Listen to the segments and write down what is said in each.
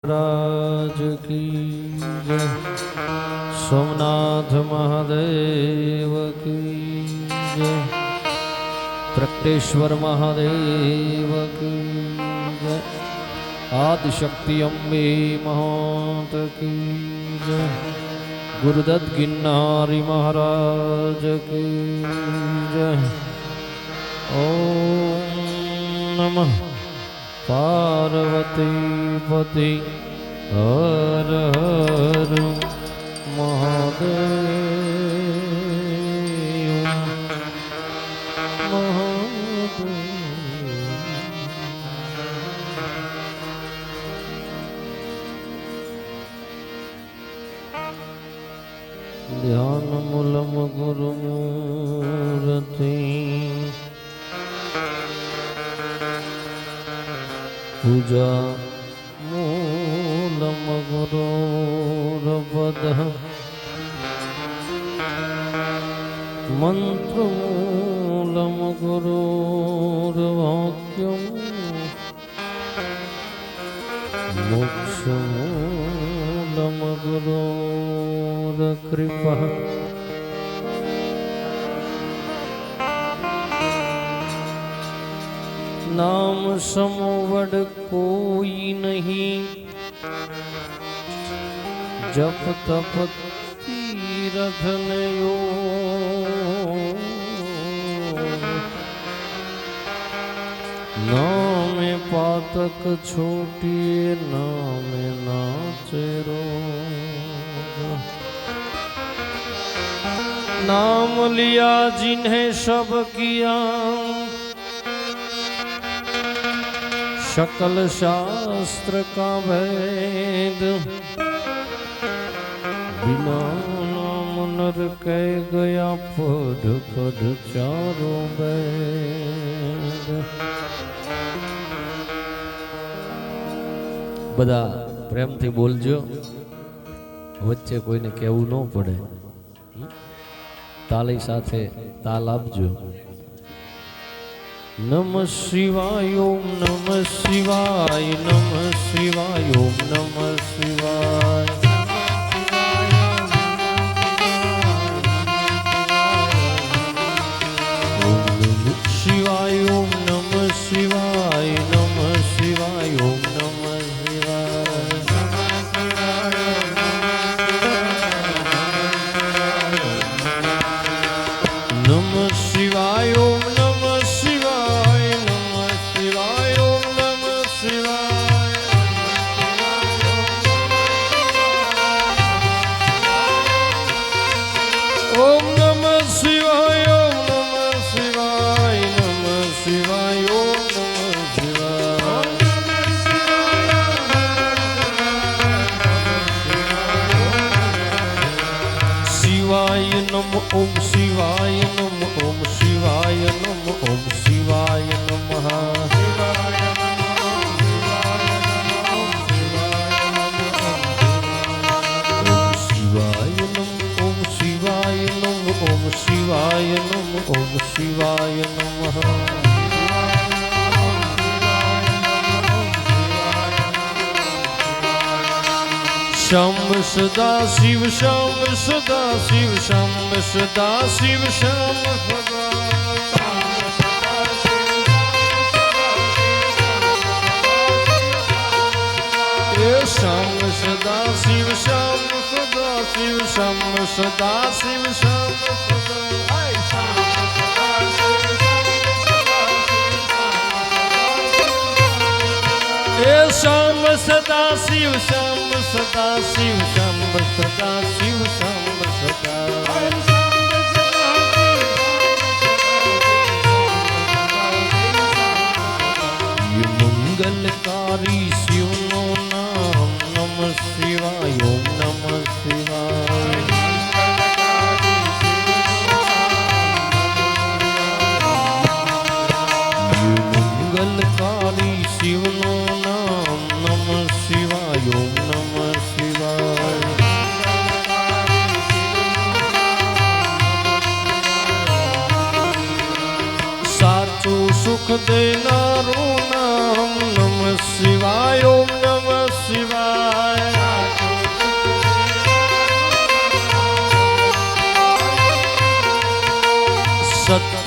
राज की जय। सोमनाथ महादेव की जय। प्रकटेश्वर महादेव की जय। आदिशक्ति अम्बे महंत की जय। गुरुदत्त गिरनारी महाराज की जय। ओम नमः पार्वती पति हर हर महादेव महादेव। ध्यान मूलम गुरु मूर्ति पूजा मूलम गुरोरपद मंत्र मूलम गुरोर्वाक्यम मोक्ष मूलम गुरोर्कृपा। नाम समवड कोई नहीं, जप तप तीरथ नयो। नाम पातक छोटिए नाम नाचेरो। नाम लिया जिन्हें सब किया, सकल शास्त्र का भेद। बिना नाम नर कह गया पढ़ पढ़ चारों वेद। બધા પ્રેમથી બોલજો, વચ્ચે કોઈને કહેવું ન પડે. તાળી સાથે તાલ આપજો. नमः शिवाय ओम नमः शिवाय नमः शिवाय ओम नमः शिवाय। ओम नमः शिवाय ओम नमः शिवाय नमः शिवाय ओम नमः शिवाय। नमः शिवाय ओम ओम शिवाय नम ओम शिवाय नम ओम शिवाय नमः। शिवाय नम ओम शिवाय नम ओम शिवाय नम ओम शिवाय नमः। शंभ सदा शिव शंभ सदा शिव शंभ सदा शिव शंभ सदा। शंभ सदा शिव शंभ सदा शिव शंभ सदा शिव शंभ सदा। शंभ सदा शिव शंभ सदा शिव शंभ सदा शिव शंभ सदा। ये मंगलकारी शिव नो नाम नमः शिवाय ओम नमः शिवाय। ये मंगलकारी शिव नो नाम नमः शिवाय ओम नमः शिवाय।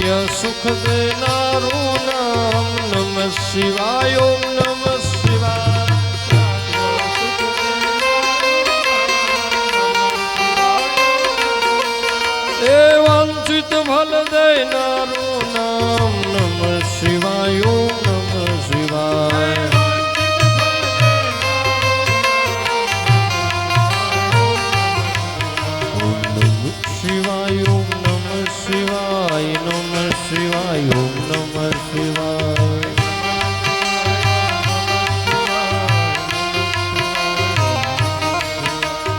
નિત્ય સુખ દેનારું નામ નમઃ શિવાય ઓમ નમઃ શિવાય એ વાંછિત ફલ દેનારું નામ નમઃ શિવાય ઓમ નમઃ શિવાય શિવાય ઓમ નમઃ શિવાય નમઃ શિવાય ઓમ નમઃ શિવાય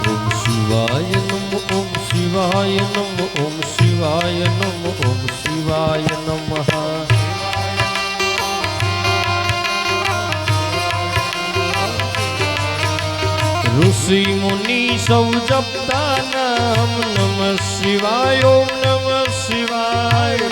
ઓમ શિવાય નમઃ ઓમ શિવાય નમઃ ઓમ શિવાય નમઃ ઓમ શિવાય નમઃ ઋષિ મુનિ સૌ જપતા નામ નમઃ શિવાય ઓમ નમઃ શિવાય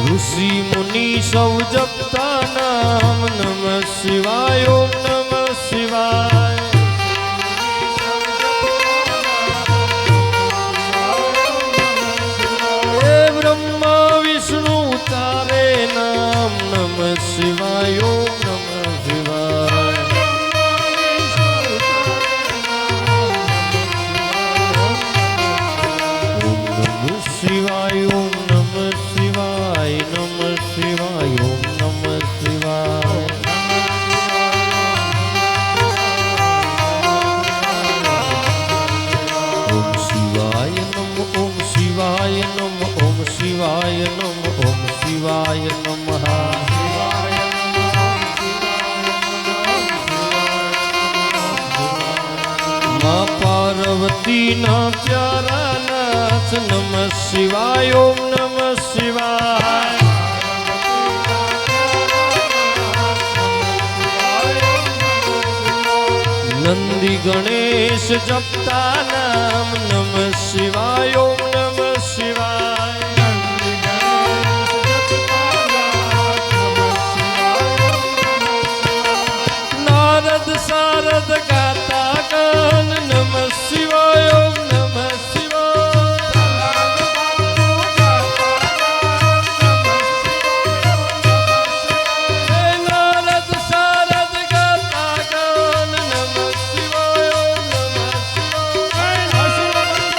ઋષિ મુનિ સૌ જપતા નામ નમઃ શિવાય ઓમ નમઃ શિવાય હે બ્રહ્મા વિષ્ણુ તારે નામ નમઃ શિવાય ઓમ નમઃ શિવાય ઓમ નમઃ શિવાય ઓમ નમઃ શિવાય નમઃ શિવાય ઓમ નમઃ શિવાય ઓમ શિવાય નમઃ ઓમ શિવાય નમઃ ઓમ શિવાય નમઃ ઓમ શિવાય નમઃ મા પાર્વતીના પ્યારા નાથ નમઃ શિવાય ઓમ નમઃ શિવાય નંદી ગણેશ જપતા નામ નમઃ શિવાય ઓમ નમઃ શિવાય નારદ સારદ ગાતા ગાન નમઃ શિવાય ઓમ નમઃ શિવાય નારદ સારદ ગાતા ગાન નમઃ શિવાય ઓમ નમઃ શિવાય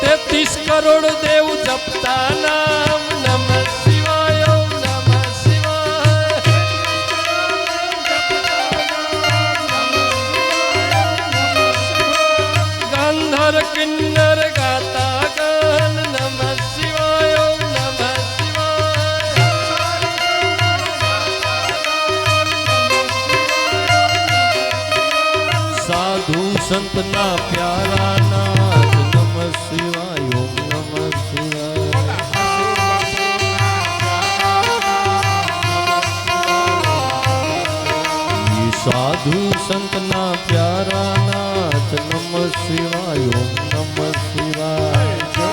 33 કરોડ દેવ જપતા નામ નમઃ શિવાય ઓમ નમઃ શિવાય ગાંધર કિન્નર ગાતા ગાન નમઃ શિવાય ઓમ નમઃ શિવાય સાધુ સંતના પ્યારા નાથ નમઃ શિવાય ઓમ નમઃ શિવાય સાધુ સંતના પ્યારા નાથ નમઃ શિવાય ઓમ નમઃ શિવાય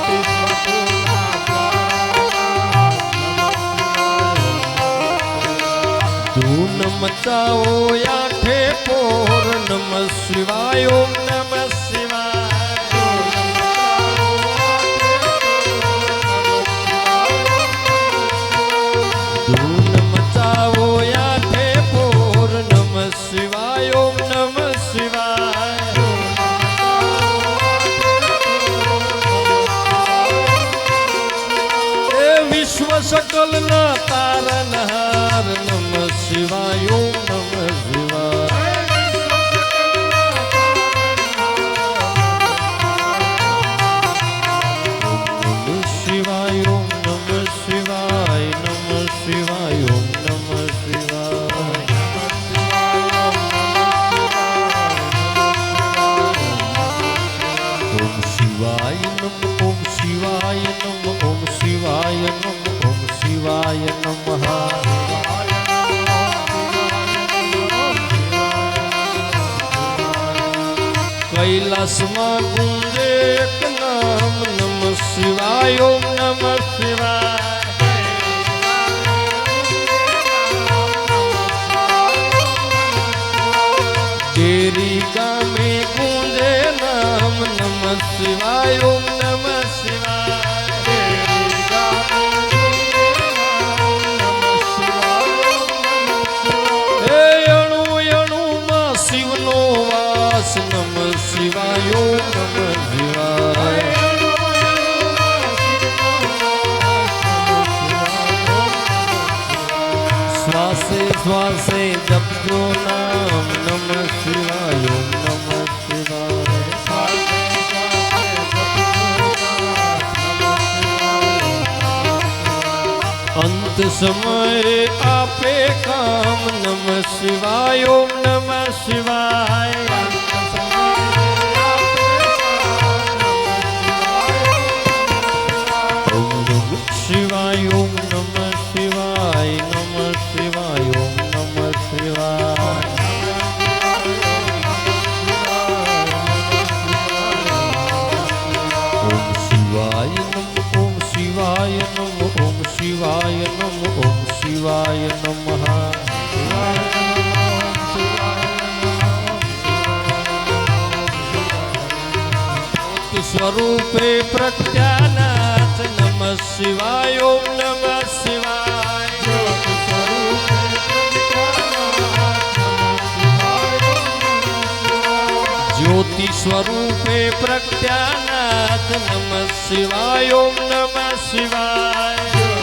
ધૂન મચાવો આઠે પોર નમઃ શિવાય ઓમ નમઃ શિવાય ધૂન મચાવો આઠે પોર નમઃ શિવાય ઓમ નમઃ શિવાય એ વિશ્વ સકલના તારનહાર નમઃ શિવાય ઓમ નમઃ શિવાય નમઃ શિવાય ઓમ નમઃ શિવાય નમઃ શિવાય ઓમ નમઃ શિવાય ઓમ શિવાય નમઃ ઓમ શિવાય નમઃ ઓમ શિવાય નમઃ ઓમ શિવાય નમઃ કૈલાસમાં ગુંજે એક નામ નમઃ શિવાય ઓમ નમઃ શિવાય શિવાય ઓમ નમઃ શિવાય શિવનો વાસ નમઃ શિવાય ઓમ નમઃ શિવાય શ્વાસે શ્વાસે જપજો નામ નમઃ શિવાય ઓમ નમઃ શિવાય અંત સમયે આપે કામ નમઃ શિવાય ઓમ નમઃ શિવાય ઓમ નમઃ શિવાય ઓમ નમઃ શિવાય નમઃ શિવાય ઓમ નમઃ શિવાય ઓમ શિવાય નમઃ ઓમ શિવાય નમઃ ઓમ શિવાય નમઃ ઓમ શિવાય નમઃ સ્વરૂપે પ્રત્યાનાથ નમઃ શિવાય ઓમ નમઃ શિવાય જ્યોતિ સ્વરૂપે પ્રત્યાનાથ નમઃ શિવાય ઓમ નમઃ શિવાય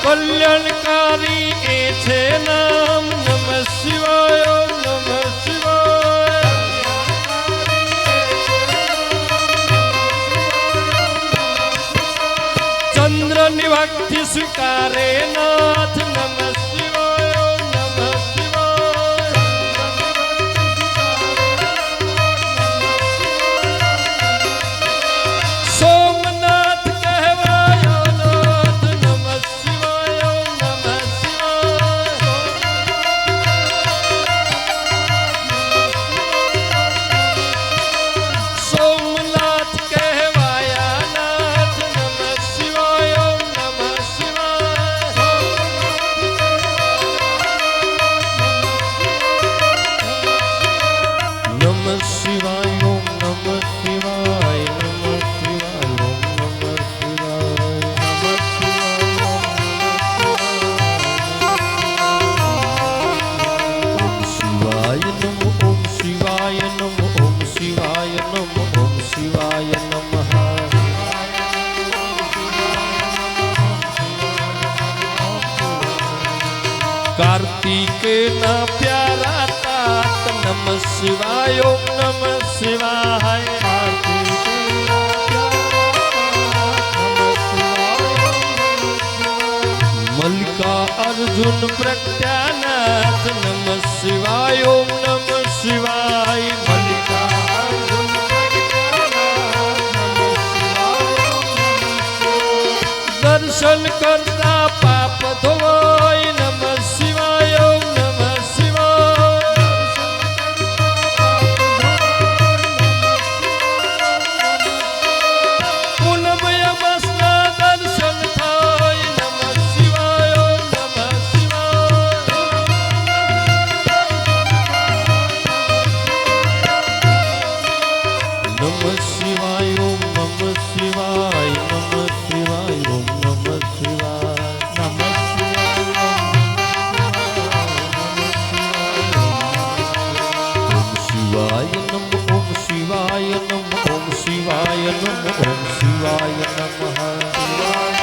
કલ્યાણકારી એ છે નામ નમઃ શિવાય ઓમ નમઃ શિવાય ચંદ્ર નિભક્તિ સ્વીકારે નાથ નમઃ શિવાય ઓમ નમઃ શિવાય સોમનાથ કહેવાય નાથ નમઃ શિવાય ઓમ નમઃ શિવાય સોમનાથ કહેવાય નાથ નમઃ શિવાય ઓમ નમઃ શિવાય નમઃ શિવાય ઓમ નમઃ શિવાય નમઃ શિવાય ઓમ નમઃ શિવાય નમઃ ઓમ શિવાય નમઃ ઓમ શિવાય નમઃ ઓમ શિવાય નમઃ કાર્તિકેના પ્યારા તાત નમઃ શિવાય ઓમ નમઃ શિવાય મલ્લિકા અર્જુન પ્રત્યાનાથ નમઃ શિવાય ઓમ નમઃ શિવાય મલ્લિકા અર્જુન દર્શન કરતા પાપ ધોવાય નમઃ શિવાય ઓમ નમઃ શિવાય પૂનમ યમસના દર્શન થાય નમઃ શિવાય ઓમ નમઃ શિવાય નમઃ શિવાય ઓમ નમઃ શિવાય નમઃ શિવાય ઓમ નમઃ શિવાય નમઃ શિવાય નમઃ ઓમ શિવાય નમઃ ઓમ શિવાય નમઃ ઓમ શિવાય નમઃ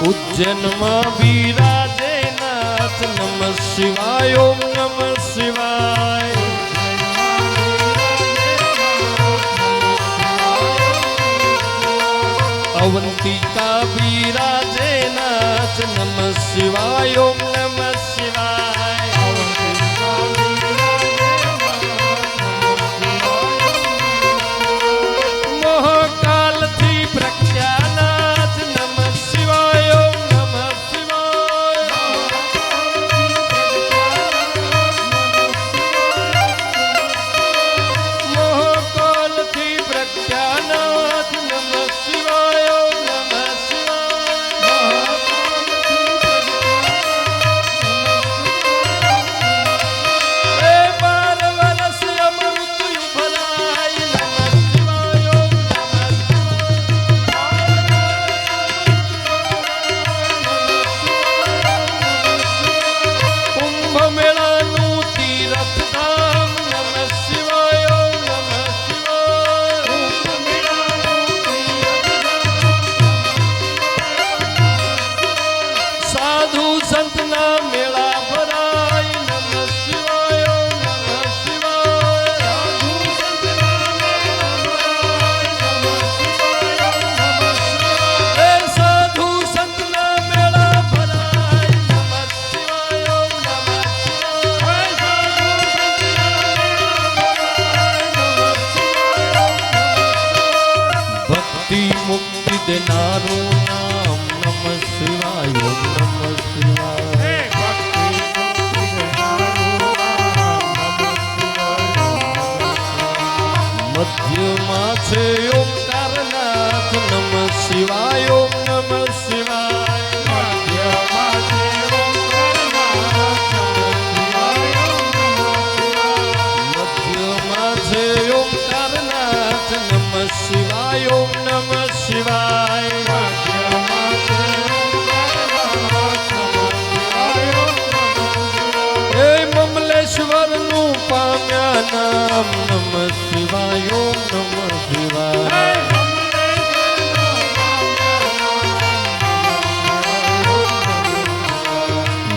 ઉજ્જૈનમાં બિરાજે નાથ નમઃ શિવાય ઓમ નમઃ શિવાય અવંતિકા બિરાજે નાથ નમઃ શિવાય ઓમ નમઃ શિવાય મોહકાલથી પ્રખ્યાનાથ નમઃ શિવાય ઓમ નમઃ શિવાય મોહકાલથી પ્રખ્યાનાથ નમઃ શિવાય ઓમ નમઃ શિવાય સાધુ સંતના મેળા ભરાય નમઃ શિવાય ઓમ નમઃ શિવાય સાધુ સંતના મેળા ભરાય નમઃ શિવાય ઓમ નમઃ શિવાય ભક્તિ મુક્તિ દેનારું નામ નમઃ શિવાય ઓમ નમઃ શિવાય મધ્યમાં છે ઓમકારનાથ નમઃ શિવાય ઓમ નમઃ શિવાય મધ્યમાં છે ઓમકારનાથ નમઃ શિવાય ઓમ નમઃ શિવાય હે મમલેશ્વર નું પામ્યા નામ નમઃ શિવાય ઓમ નમઃ શિવાય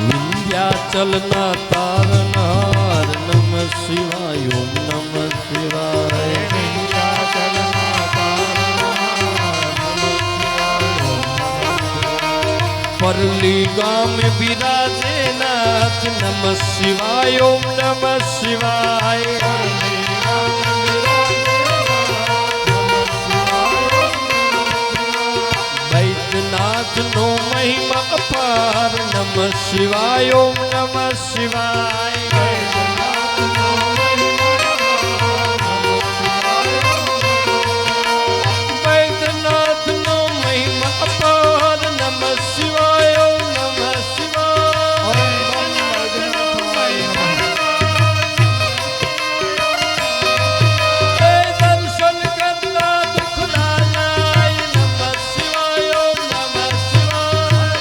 વિંધ્યાચલના તારનહાર નમઃ શિવાય ઓમ નમઃ શિવાય પરલી ગામે બિરાજે નાથ નમઃ શિવાય ઓમ નમઃ શિવાય વૈદ્યનાથ નો મહિમા અપાર નમઃ શિવાય ઓમ નમઃ શિવાય વૈદ્યનાથ નો મહિમા અપાર નમઃ શિવાય ઓમ નમઃ શિવાય દર્શન કરતા દુઃખ ના જાય નમઃ શિવાય ઓમ નમઃ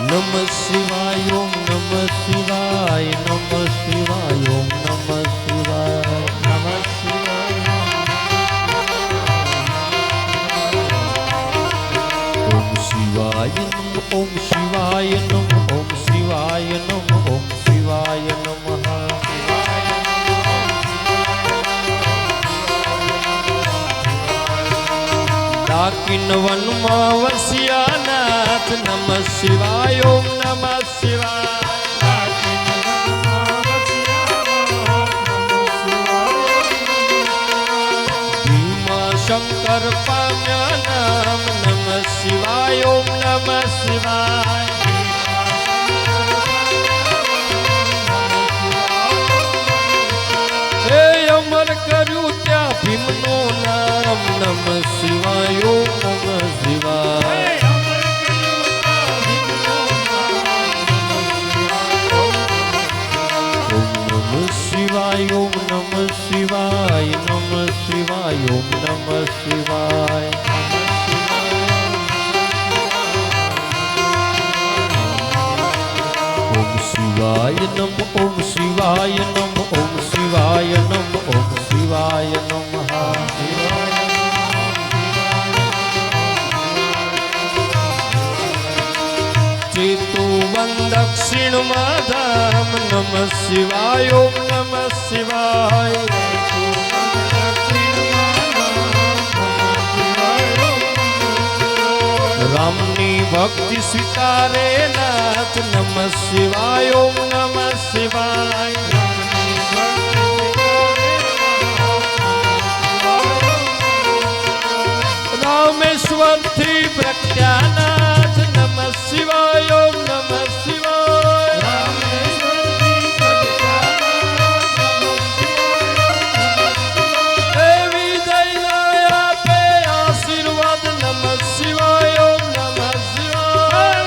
નમઃ શિવાય ઓમ નમઃ શિવાય નમઃ શિવાય ઓમ નમઃ શિવાય નમઃ શિવાય ઓમ શિવાય નમઃ ઓમ શિવાય નમઃ ઓમ શિવાય નમઃ ઓમ શિવાય નમઃ ડાકિન વનમાં વસ્યા નાથ નમઃ શિવાય ઓમ નમઃ શિવાય ભીમા શંકર પામ્યા નામ નમઃ શિવાય ઓમ નમઃ શિવાય હે અમર કર્યું ત્યાં ભીમનું નામ નમઃ શિવાય ઓમ નમઃ શિવાય શિવાય ઓમ નમઃ શિવાય નમઃ શિવાય ઓમ નમઃ શિવાય ઓમ શિવાય નમઃ ઓમ શિવાય નમઃ ઓમ શિવાય નમઃ ઓમ શિવાય નમઃ ચેતુવન દક્ષિણમાં ધામ નમઃ શિવાય ઓમ નમઃ શિવાય રામની ભક્તિ સ્વીકારે નાથ નમઃ શિવાય ઓમ નમઃ શિવાય રામેશ્વર થી પ્રખ્યાનાથ નમઃ શિવાય ઓમ નમઃ શિવાય એવી દયા આપે આશીર્વાદ નમઃ શિવાય ઓમ નમઃ શિવાય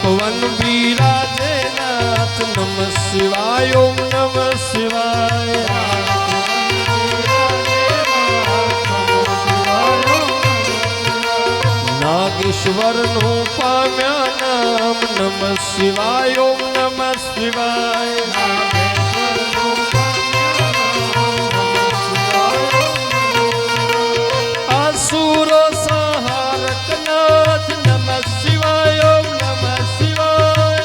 पवन विराजे नाथ नमः शिवाय ओम नमः शिवाय नागेश्वर नो पाम्या नाम नमः शिवाय ओम नमः शिवाय असुर संहारक नाथ नमः शिवाय ओम नमः शिवाय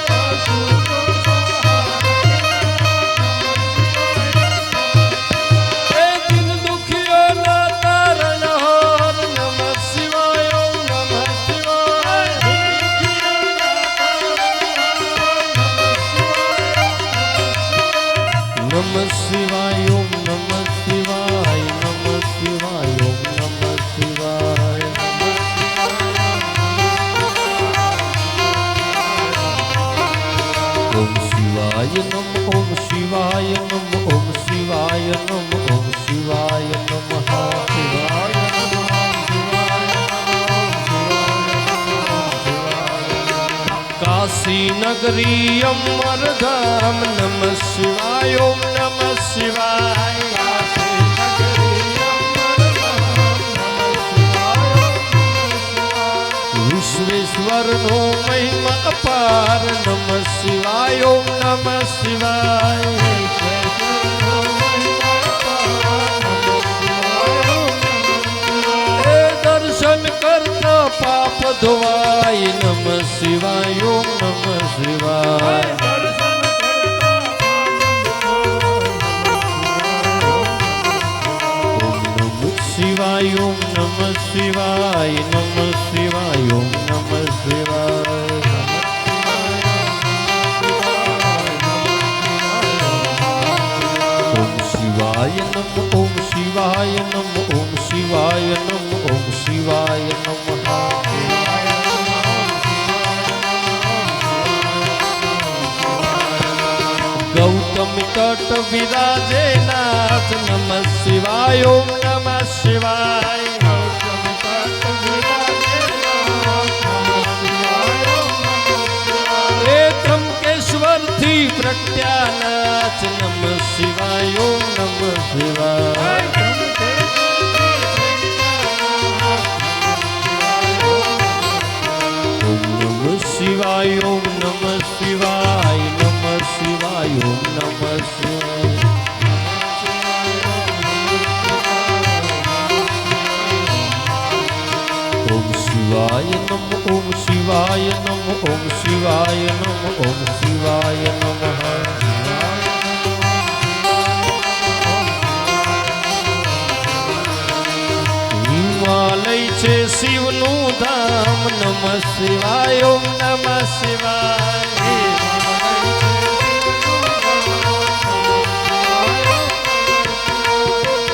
हे दिन दुखियों ना तारनहार नमः शिवाय ओम नमः शिवाय नमः शिवाय ओम नमः शिवाय नमः शिवाय ओम नमः शिवाय ओम शिवाय नमः ओम शिवाय नमः ओम शिवाय नमः ओम शिवाय नमः शिवाय काशी नगरी अमर धाम नमः शिवाय ओम नमः शिवाय विश्वेश्वर नो महिमा अपार नमः शिवाय ओम नमः शिवाय हे दर्शन करता पाप धोवाय नमः शिवाय ओम नमः शिवाय शिवाय ओम नमः शिवाय नमः शिवाय ओम नमः शिवाय ओम शिवाय नमः ओम शिवाय नमः ओम शिवाय नमः ओम शिवाय नमः गौतम तट विराजे नाथ नमः शिवाय ओम नमः शिवाय हे त्र्यंबकेश्वर थी प्रत्यानाथ नमः शिवाय ओम नमः शिवाय ओम नमः शिवाय ओम नमः शिवाय नमः शिवाय ओम नमः शिवाय ओम शिवाय नमः ओम शिवाय नमः ओम शिवाय नमः ओम शिवाय नमः हिमालय छे शिवनु धाम नमः शिवाय ओम नमः शिवाय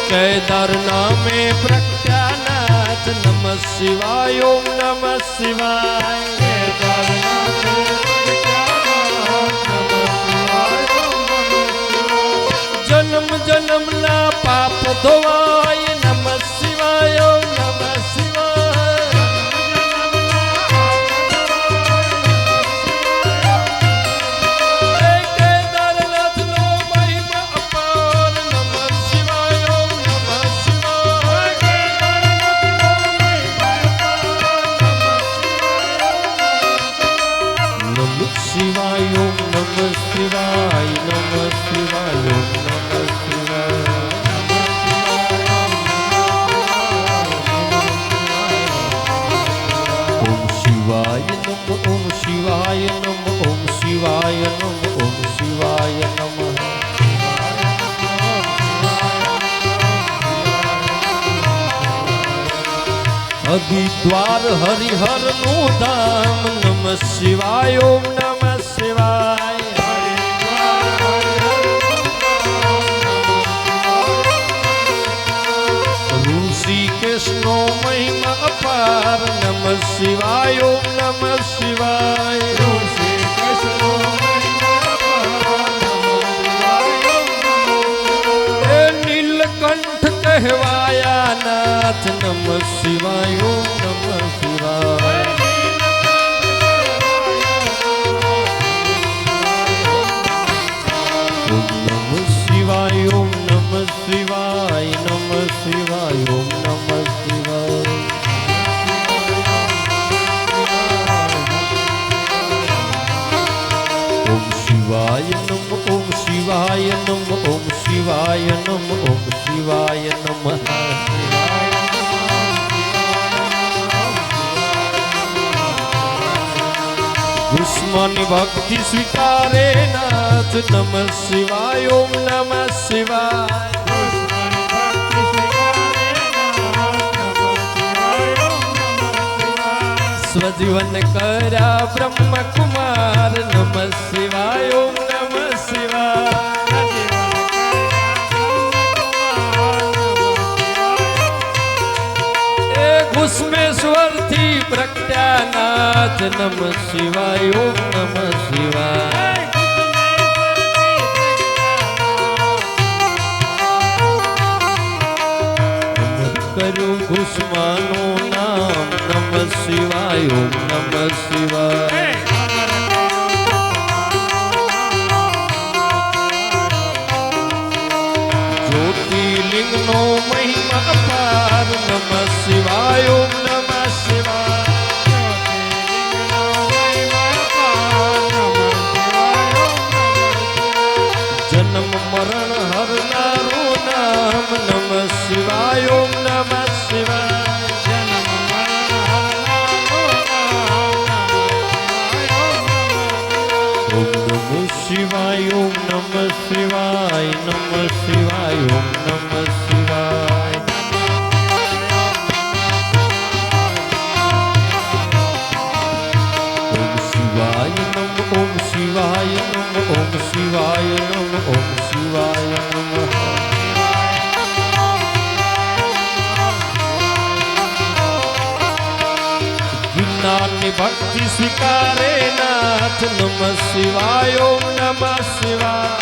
केदारनाथ में प्रत्यानाथ नमः शिवाय ओम नमः शिवाय जन्म जन्म ना पाप धोवाय नमः शिवाय ओम नमः शिवाय केदारनाथ नो महिमा अपार नमः शिवाय ओम नमः शिवाय नमः शिवाय ओम नमः शिवाय नमः शिवाय ओम नमः शिवाय ओम शिवाय नमः ओम शिवाय नमः ओम शिवाय नमः ओम शिवाय नमः हरिद्वार हरिहर नो धाम नमः शिवाय ओम नमः शिवाय ऋषिकेशनो महिमा अपार नमः शिवाय ओम नमः शिवाय नीलकंठ कहवाया नाथ नमः शिवाय ओम नमः शिवाय દુશ્મની ભક્તિ સ્વીકારે નાથ નમઃ શિવાય ઓમ નમઃ શિવાય સ્વજીવન કર્યા બ્રહ્મ કુમાર નમઃ શિવાય ઓમ નમઃ શિવાય એ ઘુસ્મેશ્વર થી પ્રજ્ઞાનાથ નમઃ શિવાય ઓમ નમઃ શિવાય કર્યું ઘુસ્માનું નામ નમઃ શિવાય ઓમ નમઃ શિવાય જ્યોતિર્લિંગનો મહિમા અપાર નમઃ શિવાય ઓમ નમઃ શિવાય જન્મ મરણ હરનારું નામ નમઃ શિવાય ઓમ નમઃ શિવાય શિવાય ઓમ નમઃ શિવાય નમઃ શિવાય ઓમ નમઃ શિવાય ઓમ શિવાય નમ ઓમ શિવાય નમ ઓમ શિવાય નમ ઓમ શિવાય નમઃ જ્ઞાનની ભક્તિ સ્વીકારે નાથ નમઃ શિવાય ઓમ નમઃ શિવાય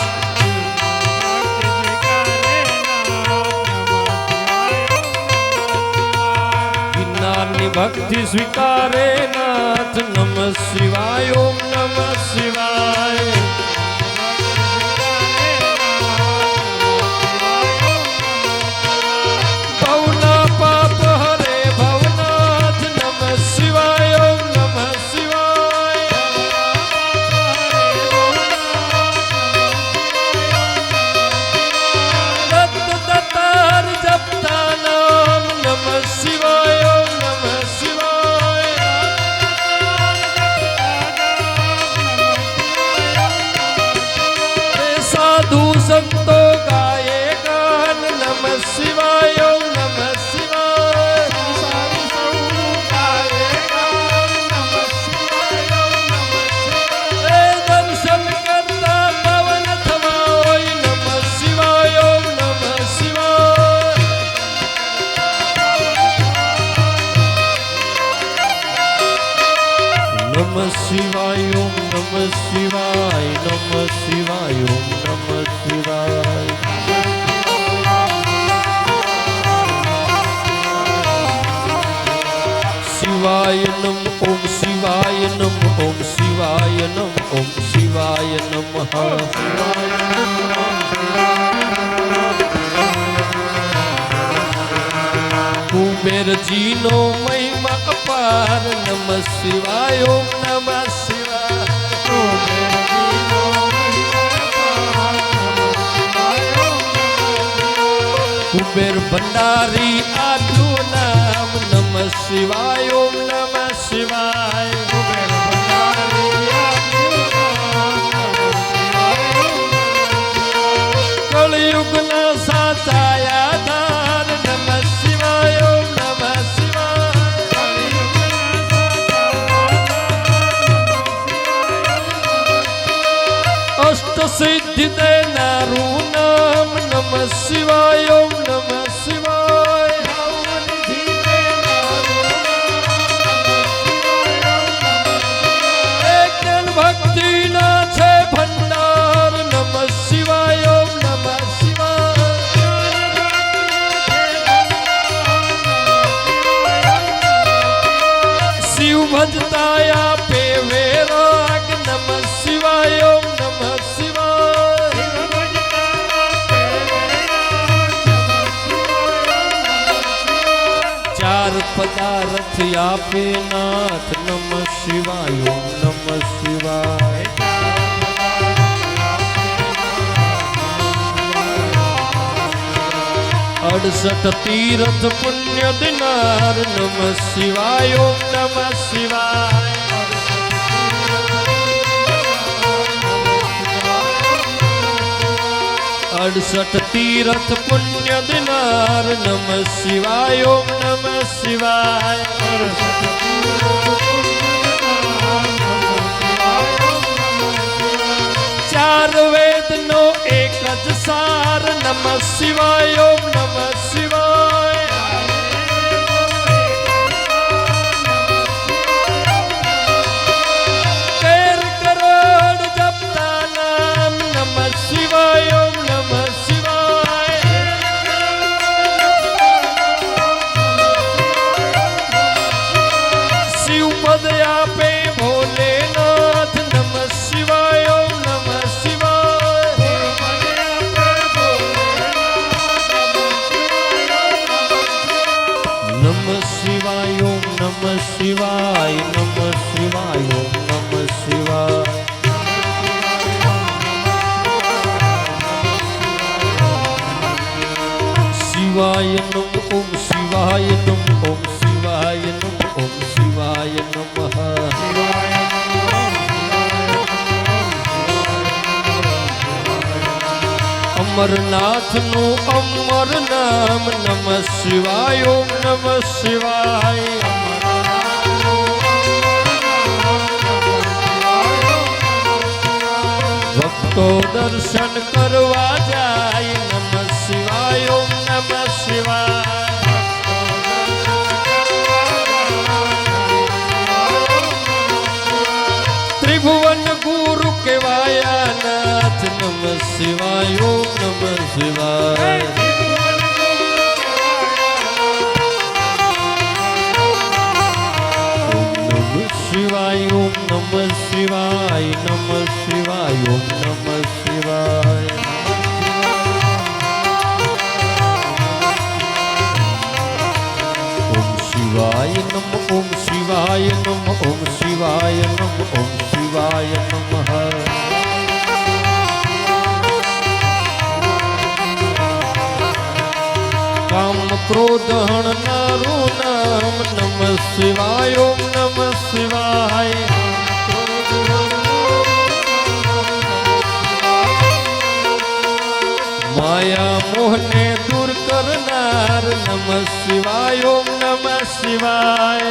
જ્ઞાનની ભક્તિ સ્વીકારે નાથ નમઃ શિવાય ઓમ નમઃ શિવાય ભવના પાપ હરે ભવનાથ નમઃ શિવાય ઓમ નમઃ શિવાય દત્ત દત્તાર જપતા નામ નમઃ શિવાય ઓમ નમઃ શિવાય સાધુ સંતો ગાયે ગાન નમઃ શિવાય ઓમ નમઃ શિવાય દર્શન કરતા પવન થવા હોય નમઃ શિવાય ઓમ નમઃ શિવાય નમઃ શિવાય ઓમ નમઃ શિવાય નમઃ શિવાય ઓમ નમઃ શિવાય શિવાય નમ ઓમ શિવાય નમ ઓમ શિવાય નમ ઓમ શિવાય નમઃ કુબેરજીનો મહિમા અપાર નમઃ શિવાય ઓમ નમઃ શિવાય કુબેર ભંડારી આટલું નામ નમઃ શિવાય ઓમ નમઃ શિવાય કળયુગના સાચાયા ધાર નમઃ શિવાય ઓમ નમઃ શિવાય અષ્ટ સિદ્ધિ દેનારું નામ નમઃ શિવાય ઓમ નમઃ શિવાય જ્ઞાન ભક્તિના છે ભંડાર નમઃ શિવાય ઓમ નમઃ શિવાય શિવ ભજતા આપે વેરાગ નમઃ શિવાય ઓમ નમઃ શિવાય ચાર પદાર્થ આપે નાથ નમઃ શિવાય ઓમ નમઃ શિવાય અડસઠ તીર્થ પુણ્ય દિનાર નમઃ શિવાય ઓમ નમઃ શિવાય 68 तीर्थ पुण्य दिनार नमः शिवाय ओम नमः शिवाय। 4 वेद नो एक ज सार नमः शिवाय ओम नमः शिवाय। तेर करोड़ जपता नाम नमः शिवाय ओम नमः शिवाय। शिव पद आपे भोलेनाथ नमः शिवाय ओम नमः शिवाय। नमः शिवाय ओम नमः शिवाय नमः शिवाय ओम नमः शिवाय। शिवाय नमः ओम शिवाय नमः ओम शिवाय नमः ओम शिवाय नमः। अमरनाथ नु अमर नाम नमः शिवाय ओम नमः शिवाय। भक्तो दर्शन करवा जाय नमः शिवाय ओम नमः शिवाय। त्रिभुवन गुरु केवाया नाथ नमः शिवाय ओम नमः शिवाय। शिवाय ओम नमः शिवाय नमः शिवाय ओम नमः शिवाय। ओम शिवाय नमः ओम शिवाय नमः ओम शिवाय नमः ओम शिवाय नमः। काम क्रोध हणनारो नाम नमः शिवाय ओम नमः शिवाय। माया मोहने दूर करनार नमः शिवाय ओम नमः शिवाय।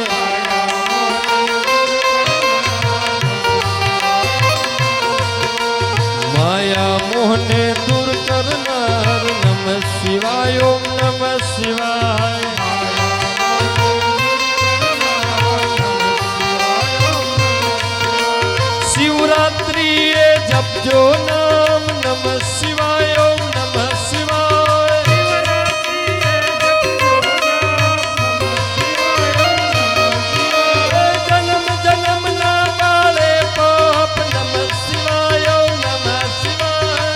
माया मोहने दूर करनार नमः शिवाय ओम नमः शिवाय। शिवरात्रि ये जपजो नाम नमः शिवाय ओम नमः शिवाय। जन्म जन्म ना वाले पाप नमः शिवाय ओम नमः शिवाय।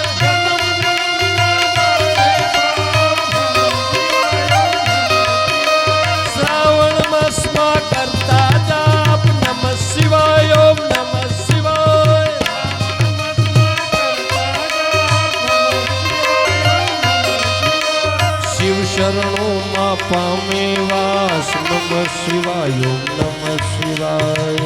श्रावण मास मा करता जाप नमः शिवाय ओम नमः शिवाय। शिव शरणों मा पामे वास नमः शिवाय ओम नमः शिवाय।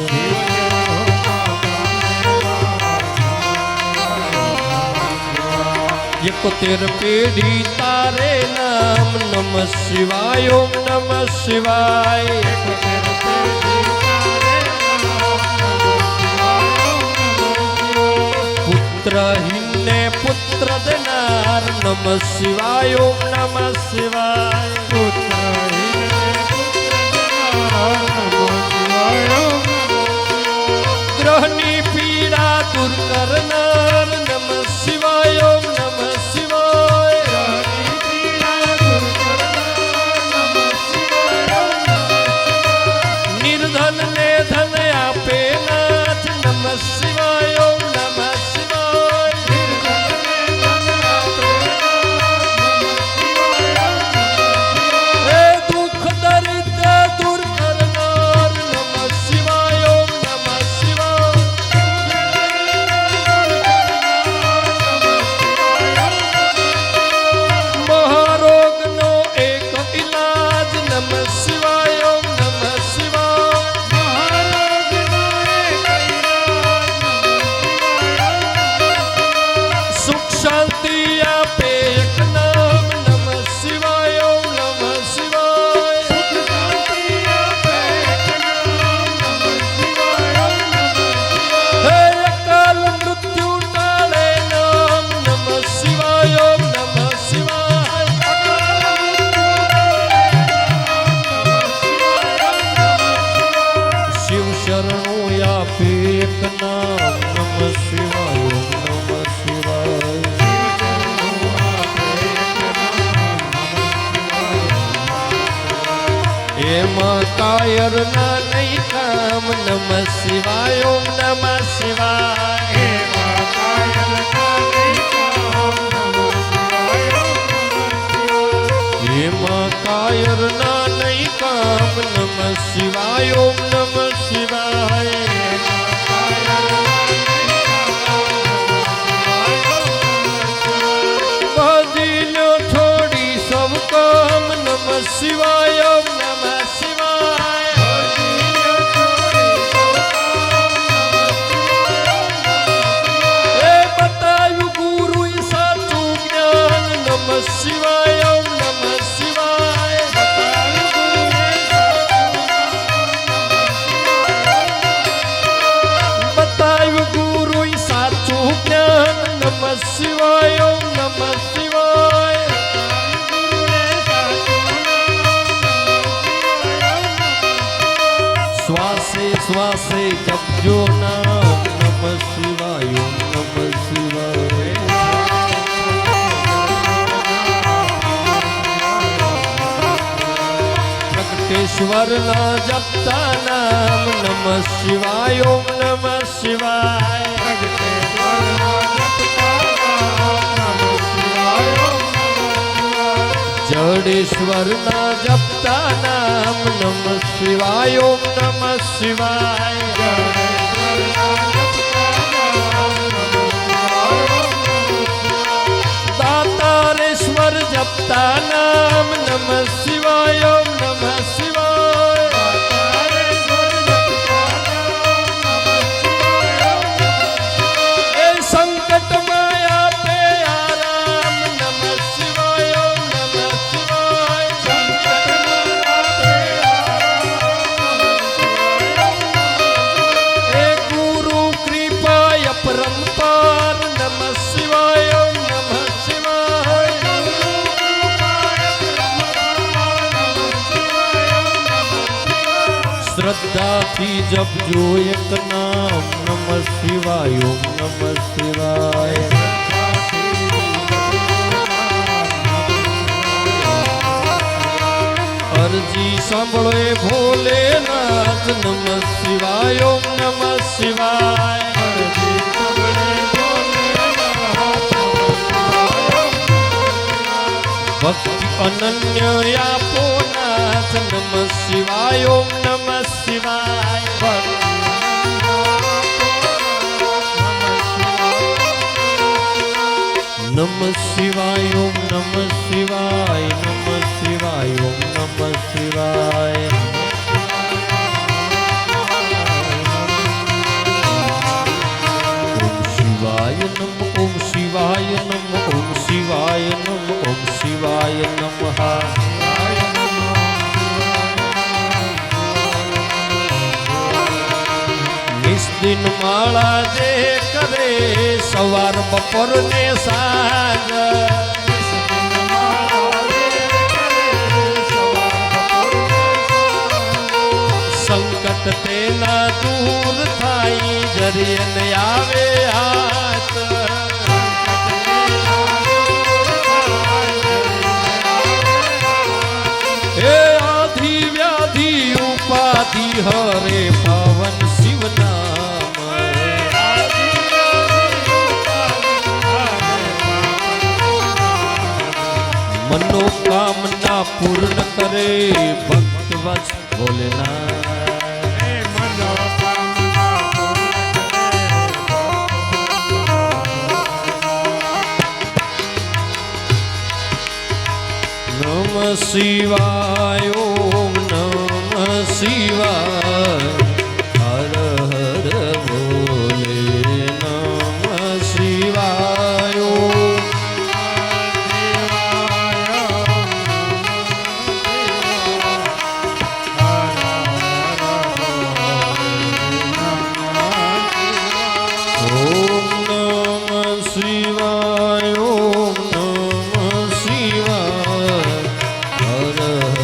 71 पेढ़ी तारे नाम नमः शिवाय ओम नमः शिवाय। पुत्रहीन ने पुत्र देनार नमः शिवाय ओम नमः शिवाय। ग्रहणी पीड़ा दूर करनार नमः शिवाय ओम नमः शिवाय। निर्धन ने धन आपे नाथ नमः शिवाय ओम नमः शिवाय। આપે એક નામ નમઃ શિવાય ઓમ નમઃ શિવાય એમાં કાયર ના નહીં કામ નમઃ શિવાય ઓમ નમઃ શિવાય એમાં કાયર ના નહીં કામ નમઃ શિવાય ઓમ નમઃ શિવાય બાજી લો થોડી સબ કામ નમઃ શિવાય ઓમ નમઃ શિવાય એ બતાયું ગુરુ સાચું જ્ઞાન નમઃ શિવાય ઓમ નમઃ શિવાય બતાયું ગુરુ સાચું જ્ઞાન નમઃ શિવાય ઓમ નમઃ શિવાય શ્વાસે શ્વાસે જપજો નામ નમઃ શિવાય ઓમ નમઃ શિવાય પ્રગટેશ્વર ના જપતા નામ નમઃ શિવાય ઓમ નમઃ શિવાય જડેશ્વર ના જપતા નામ નમઃ શિવાય ઓમ નમઃ શિવાય દાતારેશ્વર જપતા નામ નમઃ શિવાય ઓમ નમઃ શિવાય એ સંકટ માયા પે આરામ નમઃ શિવાય ઓમ નમઃ શિવાય એ ગુરુ કૃપાય પરંપાર નમઃ શિવાય ઓમ નમઃ શિવાય શ્રદ્ધાથી જપજો એક નામ નમઃ શિવાય ઓમ નમઃ શિવાય અરજી સાંભળો એ ભોલેનાથ નમઃ શિવાય ઓમ નમઃ શિવાય ભક્તિ અનન્ય આપો નાથ નમઃ શિવાય ઓમ નમઃ શિવાય નમઃ શિવાય ઓમ નમઃ શિવાય નમઃ શિવાય ઓમ નમઃ શિવાય ઓમ શિવાય નમઃ ઓમ શિવાય નમઃ ઓમ શિવાય નમઃ ઓમ શિવાય નમઃ નિસ્દિન માળા જે કરે સવાર બપોર ને સાંજ સંકટ તેના દૂર થાય જરીએ ને આવે હાથ હે આધિ વ્યાધિ ઉપાધિ હરે પવન શિવ નામ મનોકામના પૂર્ણ કરે ભક્ત વત્સ ભોલેનાથ નમઃ શિવાય ઓમ નમઃ શિવાય હર હર ભોલે નમઃ શિવાય ઓમ નમઃ શિવાય ઓમ નમઃ શિવાય હર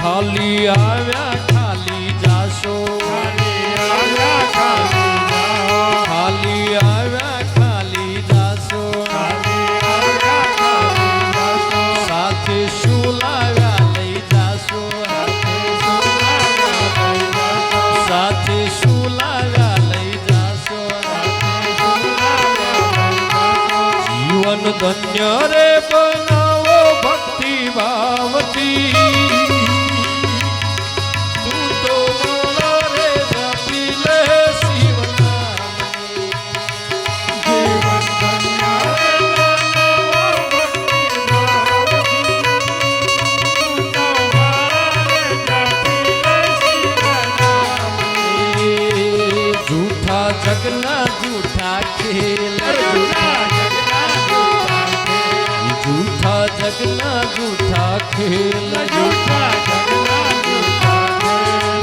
ખાલી આવ્યા ખાલી જાશો, ખાલી આવ્યા ખાલી જાશો, સાથે શું લાવ્યા લઈ જાશો, સાથે શું લાવ્યા લઈ જાશો, જીવન ધન્ય રે બનાવો ભક્તિ ભાવથી, તું તો માળા રે જપી લે શિવ નામની, જીવન ધન્ય રે બનાવો ભક્તિ ભાવથી, તું તો માળા રે જપી લે શિવ નામની, જૂઠા જગના જૂઠા ખેલ, જૂઠા જગના જૂઠા ખેલ,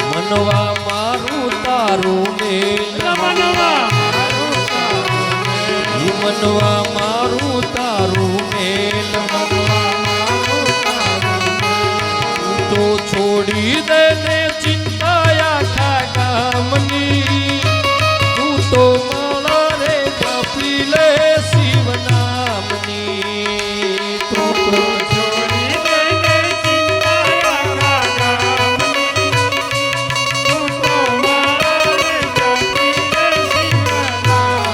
મનવા મારું તારું મેલ, મનવા મારું તારું મેલ, તો છોડી દે ને ચિંતા આખા ગામની, તું તો માળા રે જપી લે શિવ નામની, તું તો છોડી દે ને ચિંતા આખા ગામની, તું તો માળા રે જપી લે શિવ નામની,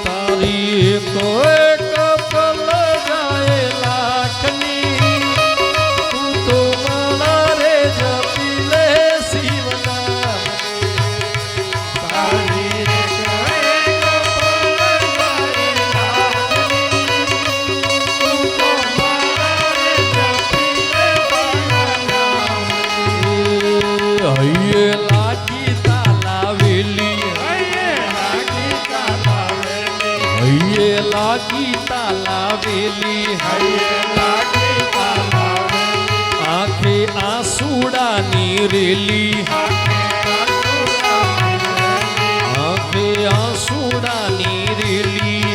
તારી એક એક પલ જાય લાખની, તું તો માળા રે જપી લે શિવ નામની, તારી રે એક પલ હૈયે લાગી તાલાવેલી, હૈયે લાગી તાલાવેલી, આંખે આંસુડાની રેલી, આંખે આંસુડાની રેલી,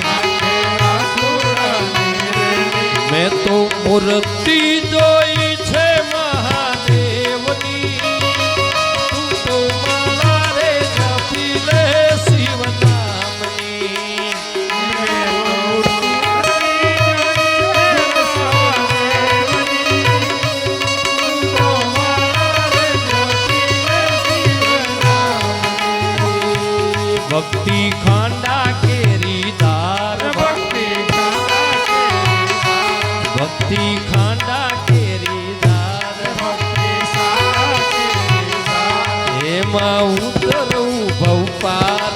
મેં તો મૂર્તિ જોઈ છે મહાદેવની, તું તો માળા રે જપી લે શિવ નામની, ભક્તિ ખાંડા કેરી દાર, ભક્તિ ખાંડા કેરી દાર, એમાં ઉતરવું ભવપાર,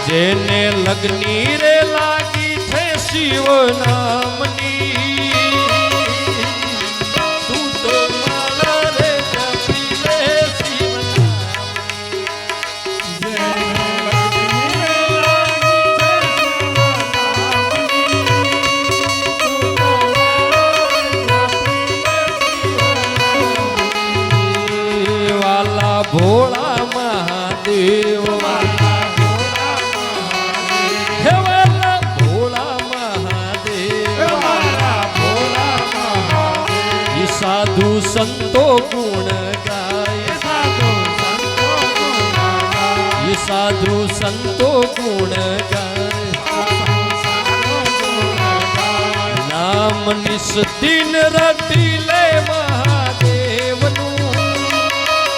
જેને લગ્ની રે લાગી છે શિવ નામની, તું તો માળા રે જપી લે શિવ નામની, વાલા ભોળા મહાદેવ, હે વાલા ભોળા મહાદેવ, ઈ સાધુ સંતો ગુણ ગાય, ઈ સાધુ સંતો ગુણ ગાય, નામ નિસ્દિન રટી લે મહાદેવનું,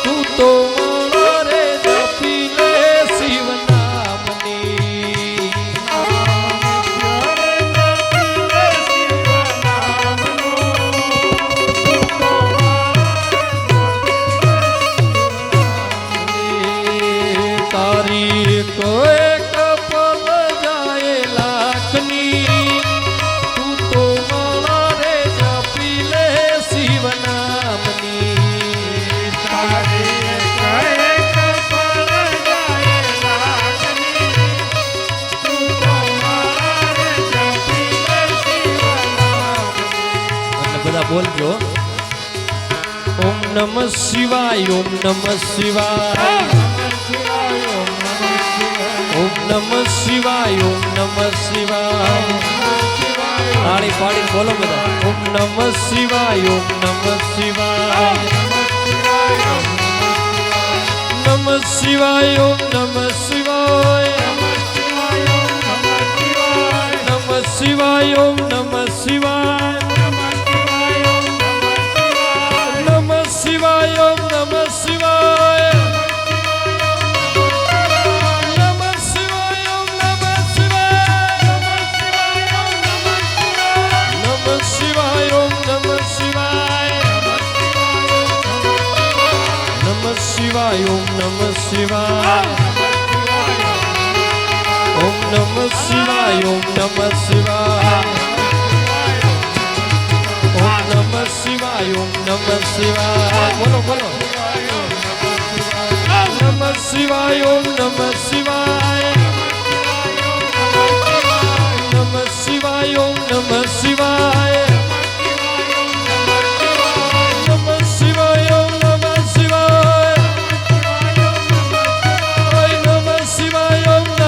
તું તો માળા રે જપી લે શિવ નામની, તારી એક એક પલ જાય લાખની, તું તો માળા રે જપી લે શિવ નામની, બધા બોલજો. ઓમ નમઃ શિવાય, ઓમ નમઃ શિવાય, ઓમ નમઃ શિવાય, ઓમ નમઃ શિવાય, તાળી પાડીને બોલો બધા. ઓમ નમઃ શિવાય, ઓમ નમઃ શિવાય, નમઃ શિવાય, ઓમ નમઃ શિવાય, નમઃ શિવાય, ઓમ નમઃ શિવાય, નમઃ શિવાય, ઓમ નમઃ શિવાય, નમઃ શિવાય, ઓમ નમઃ શિવાય, નમઃ શિવાય, ઓમ નમઃ શિવાય, નમઃ શિવાય, ઓમ નમઃ શિવાય, ઓમ નમઃ શિવાય, ઓમ નમઃ શિવાય, ઓમ નમઃ શિવાય, ઓમ નમઃ શિવાય, બોલો બોલો. નમઃ શિવાય, ઓમ નમઃ શિવાય, નમઃ શિવાય, ઓમ નમઃ શિવાય, નમઃ શિવાય, ઓમ નમઃ શિવાય, નમઃ શિવાય, ઓમ નમઃ શિવાય, નમઃ શિવાય, ઓમ નમઃ શિવાય, ઓમ નમઃ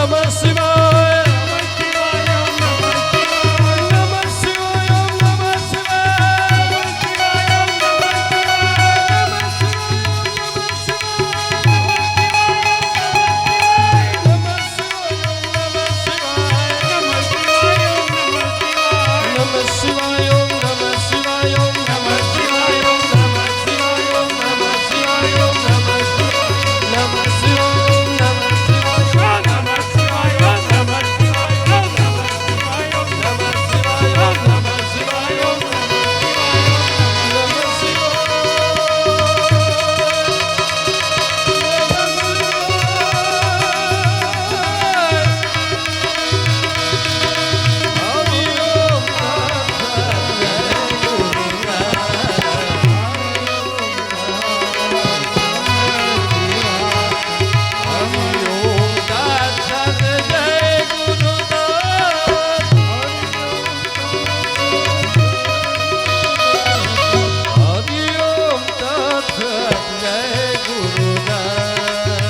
શિવાય, ઓમ નમઃ શિવાય,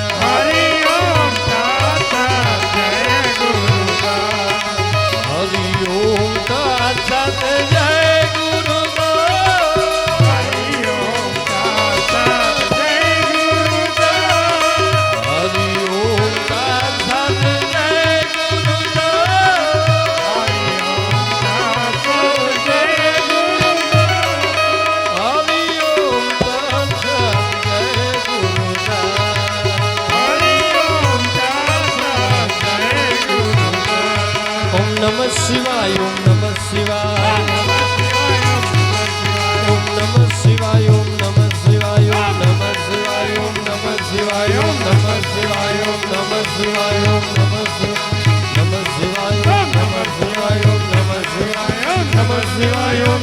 ઓમ નમઃ શિવાય, ઓમ નમઃ શિવાય, ઓમ નમઃ શિવાય, ઓમ નમઃ શિવાય, ઓમ નમઃ શિવાય, ઓમ નમઃ શિવાય, ઓમ નમઃ શિવાય, ઓમ નમઃ શિવાય, ઓમ નમઃ શિવાય, ઓમ નમઃ શિવાય, ઓમ નમઃ શિવાય, ઓમ નમઃ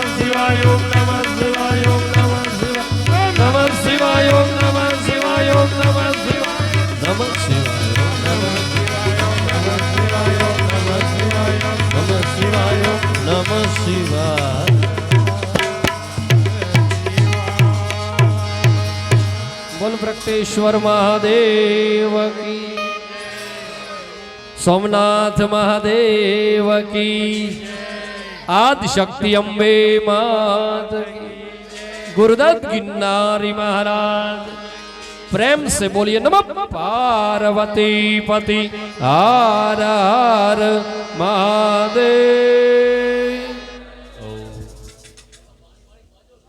શિવાય, ઓમ નમઃ શિવાય, ઓમ નમઃ શિવાય, નમઃ શિવાય, ઓમ નમઃ શિવાય, ઓમ નમઃ શિવાય, નમઃ શિવાય. નમઃ શિવાય. બોલ પ્રગટેશ્વર મહાદેવ કી, સોમનાથ મહાદેવ કી, આદિશક્તિ અંબે માત કી, गुरुदत्त गिरनारी महाराज। प्रेम से बोलिए नमः पार्वती पति हर हर महादेव।